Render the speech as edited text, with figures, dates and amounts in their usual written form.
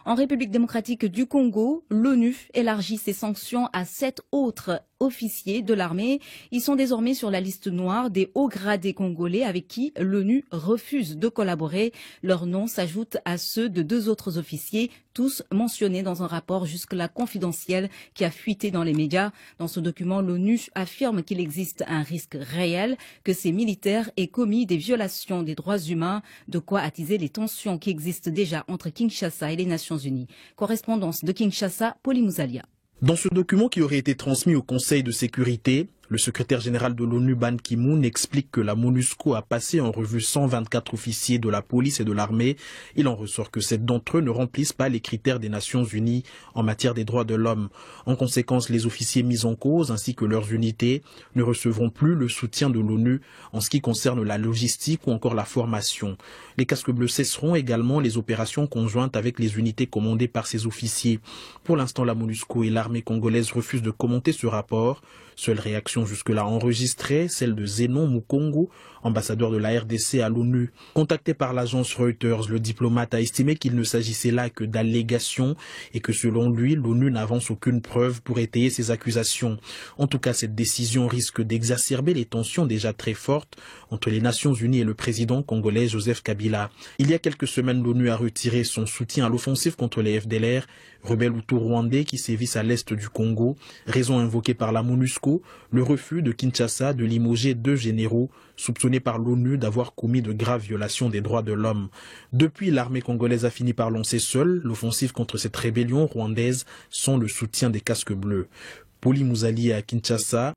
En République démocratique du Congo, l'ONU élargit ses sanctions à 7 autres officiers de l'armée. Ils sont désormais sur la liste noire des hauts gradés congolais avec qui l'ONU refuse de collaborer. Leurs noms s'ajoutent à ceux de 2 autres officiers, tous mentionnés dans un rapport jusque-là confidentiel qui a fuité dans les médias. Dans ce document, l'ONU affirme qu'il existe un risque réel que ces militaires aient commis des violations des droits humains, de quoi attiser les tensions qui existent déjà entre Kinshasa et les Nations Unies. Correspondance de Kinshasa, Pauline Mouzalia. Dans ce document qui aurait été transmis au Conseil de sécurité, le secrétaire général de l'ONU, Ban Ki-moon, explique que la MONUSCO a passé en revue 124 officiers de la police et de l'armée. Il en ressort que 7 d'entre eux ne remplissent pas les critères des Nations Unies en matière des droits de l'homme. En conséquence, les officiers mis en cause ainsi que leurs unités ne recevront plus le soutien de l'ONU en ce qui concerne la logistique ou encore la formation. Les casques bleus cesseront également les opérations conjointes avec les unités commandées par ces officiers. Pour l'instant, la MONUSCO et l'armée congolaise refusent de commenter ce rapport. Seule réaction jusque-là enregistrée, celle de Zenon Mukongo, ambassadeur de la RDC à l'ONU. Contacté par l'agence Reuters, le diplomate a estimé qu'il ne s'agissait là que d'allégations et que selon lui, l'ONU n'avance aucune preuve pour étayer ses accusations. En tout cas, cette décision risque d'exacerber les tensions déjà très fortes entre les Nations Unies et le président congolais Joseph Kabila. Il y a quelques semaines, l'ONU a retiré son soutien à l'offensive contre les FDLR, rebelles hutus-rwandais qui sévissent à l'est du Congo, raison invoquée par la MONUSCO, le refus de Kinshasa de limoger 2 généraux soupçonnés par l'ONU d'avoir commis de graves violations des droits de l'homme. Depuis, l'armée congolaise a fini par lancer seule l'offensive contre cette rébellion rwandaise sans le soutien des casques bleus. Pauline Mouzalia à Kinshasa,